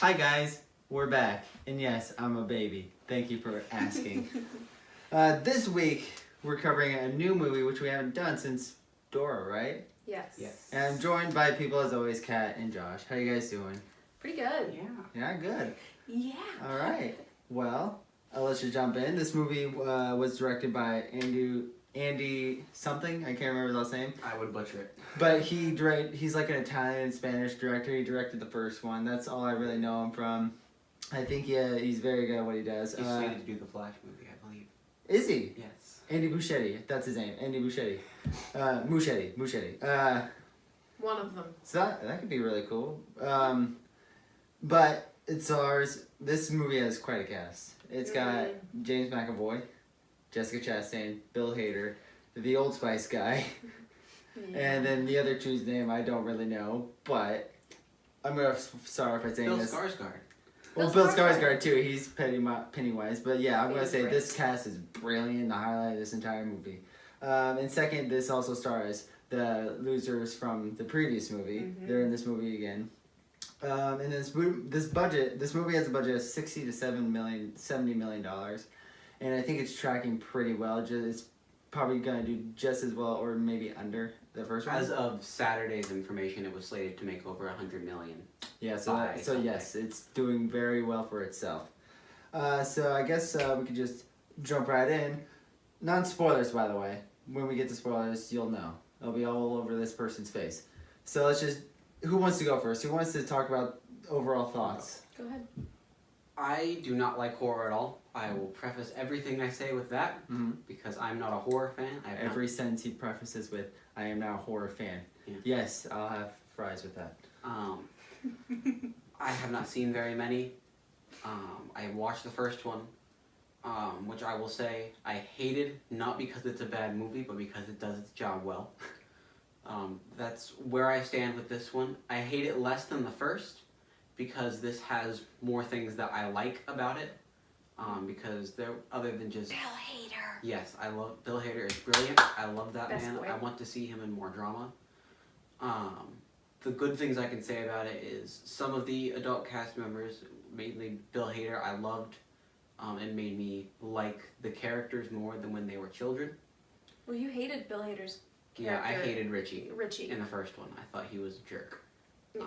Hi guys, we're back. And yes, I'm a baby. Thank you for asking. This week, we're covering a new movie which we haven't done since Dora, right? Yes. And I'm joined by people as always, Kat and Josh. How you guys doing? Pretty good. Yeah, good. Yeah. All right. Well, I'll let you jump in. This movie was directed by Andy something. I can't remember his last name. I would butcher it. But he's like an Italian Spanish director. He directed the first one. That's all I really know him from. I think he's very good at what he does. He's slated to do the Flash movie, I believe. Is he? Yes. Andy Muschietti. That's his name. Andy Muschietti. Muschietti. One of them. So that could be really cool. But it stars. This movie has quite a cast. It's got James McAvoy, Jessica Chastain, Bill Hader, the Old Spice guy, and then the other two's name I don't really know, but I'm gonna start off by saying Bill this. Skarsgård. Well, Bill Skarsgård too. He's Pennywise, but yeah, I'm gonna say Favorite. this cast is brilliant. The highlight of this entire movie. And second, this also stars the losers from the previous movie. They're in this movie again. And this movie has a budget of $60 to $70 million, and I think it's tracking pretty well. It's probably gonna do just as well, or maybe under the first one. As of Saturday's information, it was slated to make over $100 million. Yeah, by so Sunday. yes, it's doing very well for itself. So I guess we could just jump right in. Non-spoilers, by the way. When we get to spoilers, you'll know. It'll be all over this person's face. So let's just... Who wants to go first? Who wants to talk about overall thoughts? Go ahead. I do not like horror at all. I will preface everything I say with that, because I'm not a horror fan. Every sentence he prefaces with, I am now a horror fan. Yeah. Yes, I'll have fries with that. I have not seen very many. I watched the first one, which I will say I hated, not because it's a bad movie, but because it does its job well. That's where I stand with this one. I hate it less than the first, because this has more things that I like about it. Because they're other than just... Bill Hader. Yes, I love... Bill Hader is brilliant. I love that Best man. boy. I want to see him in more drama. The good things I can say about it is some of the adult cast members, mainly Bill Hader, I loved, and made me like the characters more than when they were children. Well, you hated Bill Hader's character. Yeah, I hated Richie Richie. in the first one. I thought he was a jerk. You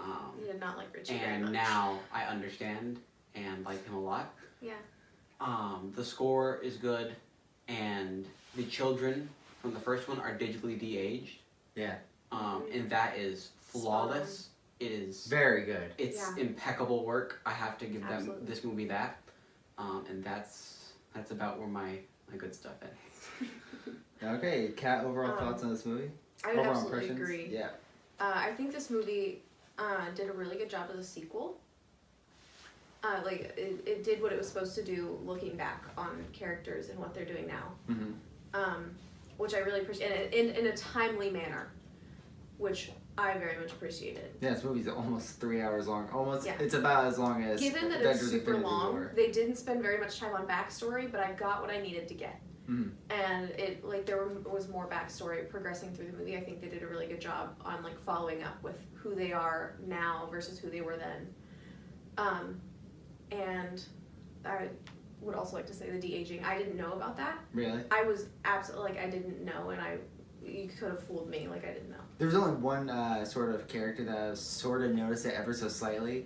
did not like Richie very And much. now I understand and like him a lot. Yeah. The score is good, and the children from the first one are digitally de-aged. Yeah. And that is flawless. It is Very good. It's impeccable work. I have to give this movie that. And that's about where my good stuff ends. Okay, Kat, overall thoughts on this movie? I would Overall absolutely impressions? agree. Yeah. I think this movie did a really good job as a sequel. It did what it was supposed to do, looking back on characters and what they're doing now. Which I really appreciate, in a timely manner, which I very much appreciated. Yeah, this movie's almost 3 hours long. Almost. Yeah. It's about as long as Given that Avengers it's super Infinity long, War. they didn't spend very much time on backstory, but I got what I needed to get. And there was more backstory progressing through the movie. I think they did a really good job on following up with who they are now versus who they were then. And I would also like to say the de-aging. I didn't know about that. Really? I was absolutely I didn't know, and you could have fooled me. I didn't know. There was only one sort of character that I sort of noticed it ever so slightly,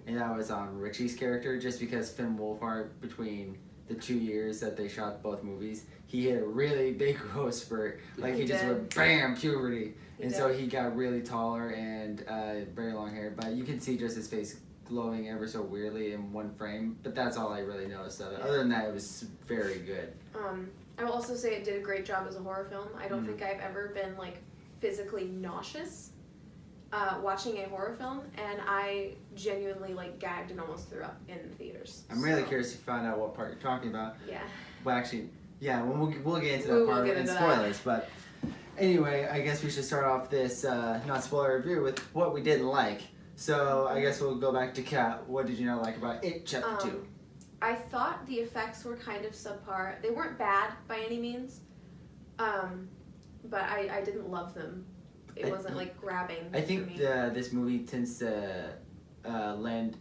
and that was Richie's character, just because Finn Wolfhard, between the 2 years that they shot both movies, he had a really big growth spurt. He just went bam, puberty. So he got really taller and very long hair, but you can see just his face glowing ever so weirdly in one frame, but that's all I really noticed of it. Other than that, it was very good. I will also say it did a great job as a horror film. I don't think I've ever been physically nauseous watching a horror film, and I genuinely gagged and almost threw up in theaters. I'm really curious to find out what part you're talking about. Yeah. Well, actually, yeah, we'll get into that part in spoilers, but anyway, I guess we should start off this not spoiler review with what we didn't like. So I guess we'll go back to Kat. What did you not like about It Chapter 2? I thought the effects were kind of subpar. They weren't bad by any means, but I didn't love them. It wasn't grabbing. I think this movie tends to land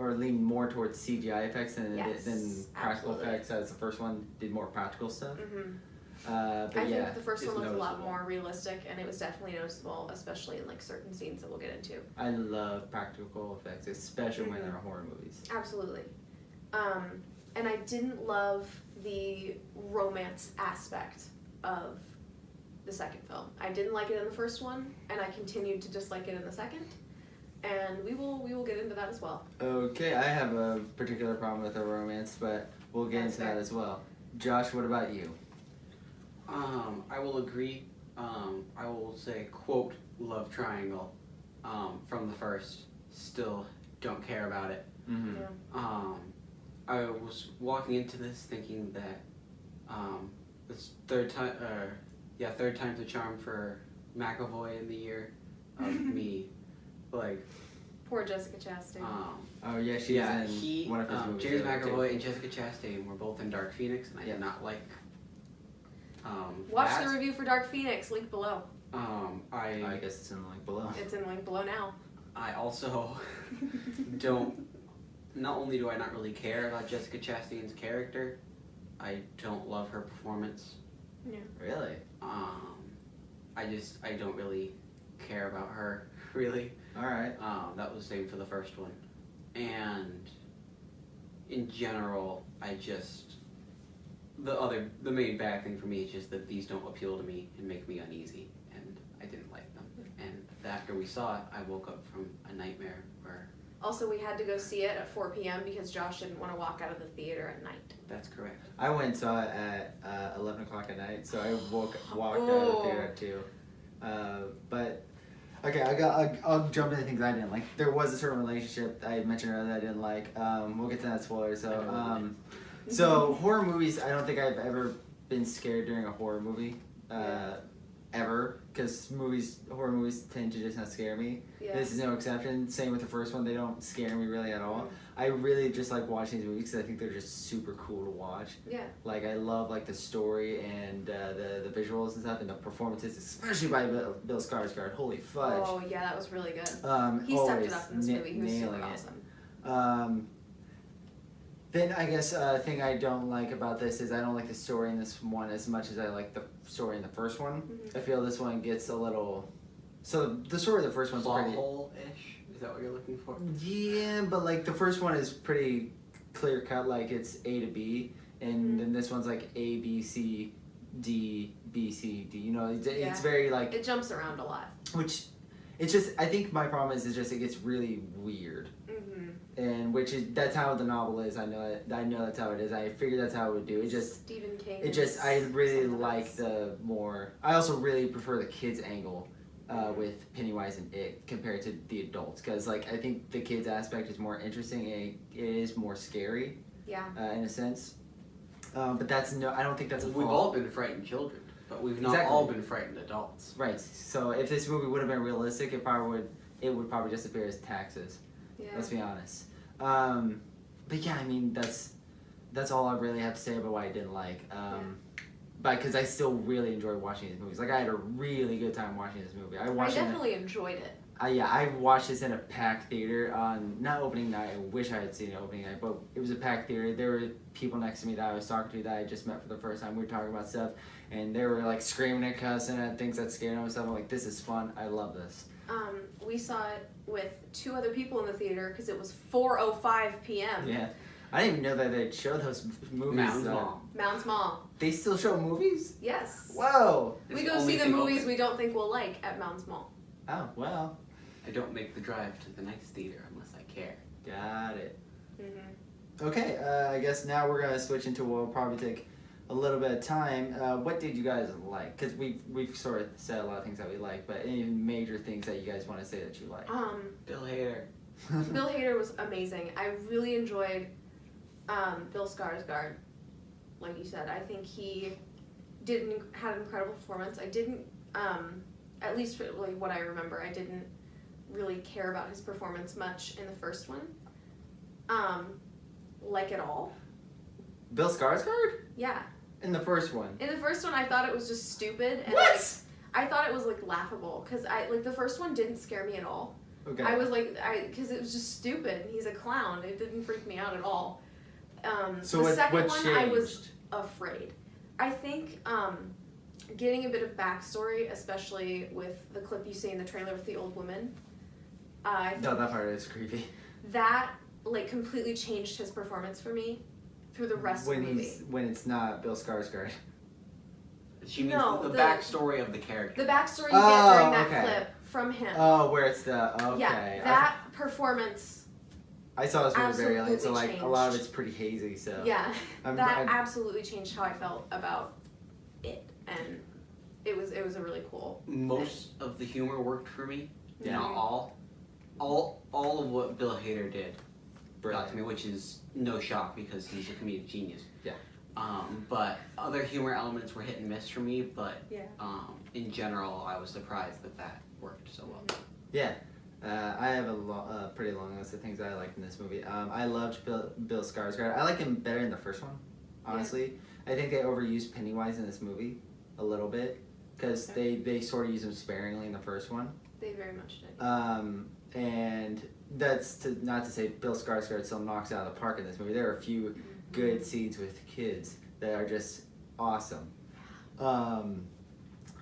or leaned more towards CGI effects than Yes, than practical absolutely. effects, as the first one did more practical stuff. Mm-hmm. But I yeah, think the first it's one looked a lot noticeable. more realistic, and it was definitely noticeable, especially in like certain scenes that we'll get into. I love practical effects, especially when Mhm. they're horror movies. Absolutely. And I didn't love the romance aspect of the second film. I didn't like it in the first one, and I continued to dislike it in the second. And we will get into that as well. Okay, I have a particular problem with the romance, but we'll get That's into fair. that as well. Josh, what about you? I will agree. I will say, quote, love triangle from the first. Still don't care about it. Mm-hmm. Yeah. I was walking into this thinking that this third time's the charm for McAvoy in the year of me. Like, Poor Jessica Chastain. Oh yeah, she's yeah, in one of his movies. James the other McAvoy too. and Jessica Chastain were both in Dark Phoenix, and I Yeah. did not like. Watch that. the review for Dark Phoenix, link below. I guess it's in the link below. It's in the link below now. I also don't. Not only do I not really care about Jessica Chastain's character, I don't love her performance. Really? I don't really care about her really. All right. That was the same for the first one, and in general, the main bad thing for me is just that these don't appeal to me and make me uneasy, and I didn't like them. And after we saw it, I woke up from a nightmare where. Also, we had to go see it at 4 p.m. because Josh didn't want to walk out of the theater at night. That's correct. I went and saw it at 11 o'clock at night, so I walked out of the theater at 2. But okay, I'll jump into things I didn't like. There was a certain relationship I mentioned earlier that I didn't like. We'll get to that spoiler. So horror movies, I don't think I've ever been scared during a horror movie, ever, because horror movies tend to just not scare me. Yeah. This is no exception. Same with the first one; they don't scare me really at all. I really just like watching these movies because I think they're just super cool to watch. Yeah. Like I love like the story and the visuals and stuff and the performances, especially by Bill Skarsgård. Holy fudge! Oh yeah, that was really good. He stepped Always it up in this movie. He was super nailing it. awesome. Then I guess thing I don't like about this is I don't like the story in this one as much as I like the story in the first one. Mhm. I feel this one gets a little. So the story of the first one's Plot pretty. hole-ish? Is that what you're looking for? Yeah, but like the first one is pretty clear cut, like it's A to B, and then this one's like A B C D B C D. You know, it's very like It jumps around a lot. which. It's just I think my problem is just it gets really weird. Mm-hmm. And that's how the novel is. I know it. I know that's how it is. I figured that's how it would do. Stephen King. I really something like else. the more. I also really prefer the kids angle with Pennywise and It compared to the adults because like I think the kids aspect is more interesting and it is more scary. Yeah. In a sense. But that's no. I don't think that's a We've fault. all been frightened children, but we've not Exactly. all been frightened adults. Right. So if this movie would have been realistic, it would probably just appear as taxes. Yeah. Let's be honest. But yeah, I mean that's all I really have to say about what I didn't like. But because I still really enjoy watching these movies. Like I had a really good time watching this movie. I definitely enjoyed it. I watched this in a packed theater on not opening night. I wish I had seen it opening night, but it was a packed theater. There were people next to me that I was talking to that I just met for the first time. We were talking about stuff, and they were like screaming and cussing at things that scared them and stuff. I'm like, this is fun. I love this. We saw it with 2 other people in the theater because it was 4:05 p.m. Yeah, I didn't even know that they'd show those movies. Mounds Mall. Mounds Mall. They still show movies? Yes. Whoa. We It's go only see the thing movies open. we don't think we'll like at Mounds Mall. Oh well. I don't make the drive to the next theater unless I care. Got it. Mm-hmm. Okay, I guess now we're gonna switch into what will probably take a little bit of time. What did you guys like? Because we've sort of said a lot of things that we like, but any major things that you guys want to say that you like? Bill Hader. Bill Hader was amazing. I really enjoyed Bill Skarsgård. Like you said, I think he had an incredible performance. I didn't, at least for like what I remember, I didn't really care about his performance much in the first one. Like at all. Bill Skarsgård? Yeah. In the first one. In the first one, I thought it was just stupid. And What? Like, I thought it was like laughable because the first one didn't scare me at all. Okay. I was like, because it was just stupid. He's a clown. It didn't freak me out at all. So the second what one, changed? I was afraid. I think getting a bit of backstory, especially with the clip you see in the trailer with the old woman. I think No, that part is creepy. that like completely changed his performance for me through the rest of the movie. When it's not Bill Skarsgård. She means No, the the- backstory of the character. The backstory you get during that okay. clip from him. Oh, where it's the okay. Yeah, that performance. I saw this movie very late, so absolutely like a lot of changed. it's pretty hazy. So Yeah, I'm- that I'm- absolutely changed how I felt about it, and it was a really cool. Most of the humor worked for me. Yeah. Not all. All of what Bill Hader did got to me, brilliant. which is no shock because he's a comedic genius. Yeah. But other humor elements were hit and miss for me. But Yeah. in general, I was surprised that worked so well. Yeah. I have a pretty long list of things I liked in this movie. I loved Bill Skarsgård. I like him better in the first one, honestly. I think they overused Pennywise in this movie a little bit because they sort of use him sparingly in the first one. They very much did. And that's not to say Bill Skarsgård still knocks it out of the park in this movie. There are a few good scenes with kids that are just awesome.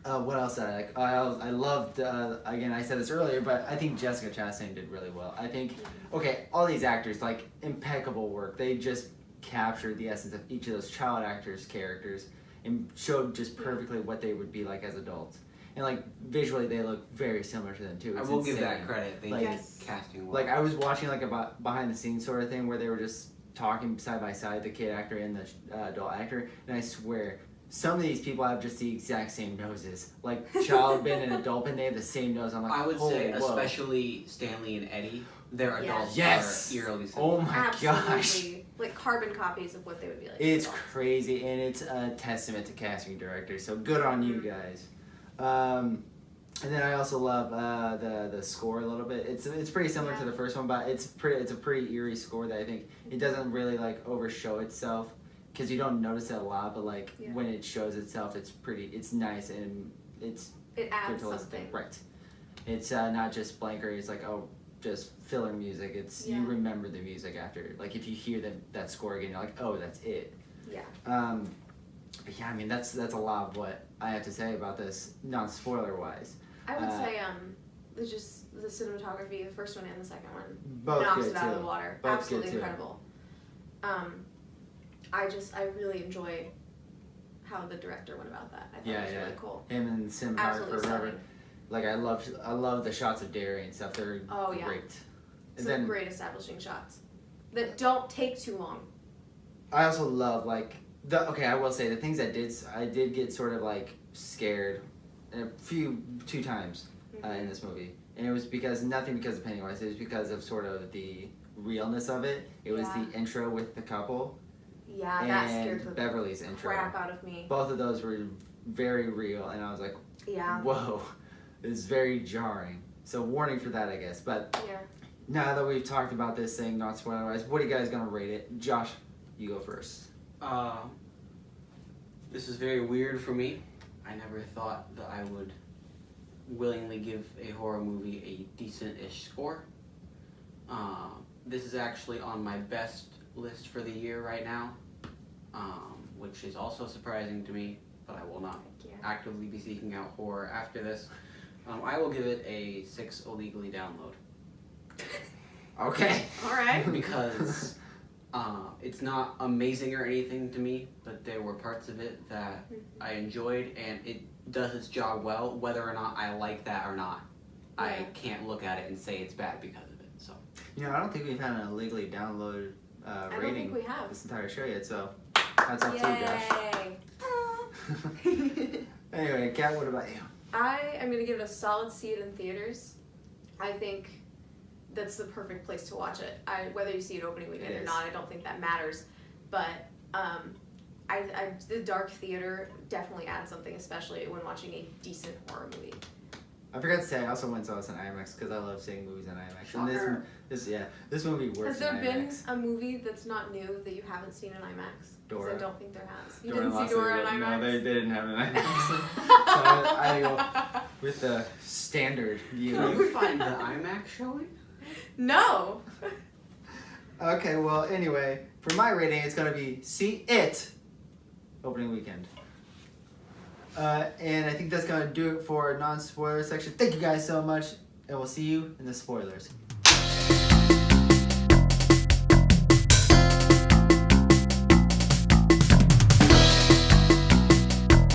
What else did I like? I loved, again, I said this earlier, but I think Jessica Chastain did really well. I think, okay, all these actors, like, impeccable work. They just captured the essence of each of those child actors' characters and showed just perfectly what they would be like as adults. And, like, visually, they look very similar to them, too. I It's will give insane. that credit. They Like- did Yes. casting well. Like, I was watching, like, a behind-the-scenes sort of thing where they were just talking side by side, the kid actor and the adult actor, and I swear, some of these people have just the exact same noses. Like, child bin and adult bin, they have the same nose. I'm like, I would say, whoa. especially Stanley and Eddie, their adults Yes. are eerily similar. Oh my gosh. Absolutely. Like carbon copies of what they would be like. It's as adults. crazy, and it's a testament to casting directors, so good on you guys. And then I also love the score a little bit. It's pretty similar to the first one, but it's a pretty eerie score that I think it doesn't really like overshow itself because you don't notice it a lot, but like when it shows itself, it's nice and it's It good adds to listen to. something. Right. It's not just blanker. It's like just filler music. It's you remember the music after. Like if you hear that score again, you're like, oh, that's it. Yeah. But yeah, I mean that's a lot of what I have to say about this, not spoiler wise. I would say just the cinematography, the first one and the second one, Both knocks good it out of too. the water. Both Absolutely good too. incredible. I really enjoy how the director went about that. I thought it was really cool. Him and cinematographer, Absolutely stunning. like I love the shots of Derry and stuff. They're great. Some great establishing shots that don't take too long. I also love like I will say the things I did get sort of like scared two times in this movie, and it was nothing because of Pennywise. It was because of sort of the realness of it. It was the intro with the couple. Yeah, and that scared the Beverly's intro. crap out of me. Both of those were very real, and I was like, Yeah. whoa, it's very jarring. So warning for that, I guess. But now that we've talked about this thing, not spoiler-wise, what are you guys gonna rate it? Josh, you go first. This is very weird for me. I never thought that I would willingly give a horror movie a decent-ish score. This is actually on my best list for the year right now, which is also surprising to me, but I will not actively be seeking out horror after this. I will give it a 6 illegally download. Okay. All right. Because it's not amazing or anything to me, but there were parts of it that I enjoyed, and it does its job well. Whether or not I like that or not, I can't look at it and say it's bad because of it. So I don't think we've had an illegally downloaded I don't rating think we have. this entire show yet, so that's up to you, Josh. Anyway, Kat, what about you? I am going to give it a solid see it in theaters. I think that's the perfect place to watch it. Whether you see it opening weekend or not, I don't think that matters. But the dark theater definitely adds something, especially when watching a decent horror movie. I forgot to say, I also went and saw this in IMAX because I love seeing movies in IMAX. Shocker. And this movie works Has there in been IMAX. a movie that's not new that you haven't seen in IMAX? 'Cause Dora. I don't think there has. You Dora didn't Lost see Dora in City. IMAX? No, they didn't have it in IMAX. So I go with the standard view. can you find the IMAX shall we? No. Okay, well, anyway, for my rating, it's going to be See It opening weekend. And I think that's going to do it for our non-spoiler section. Thank you guys so much, and we'll see you in the spoilers.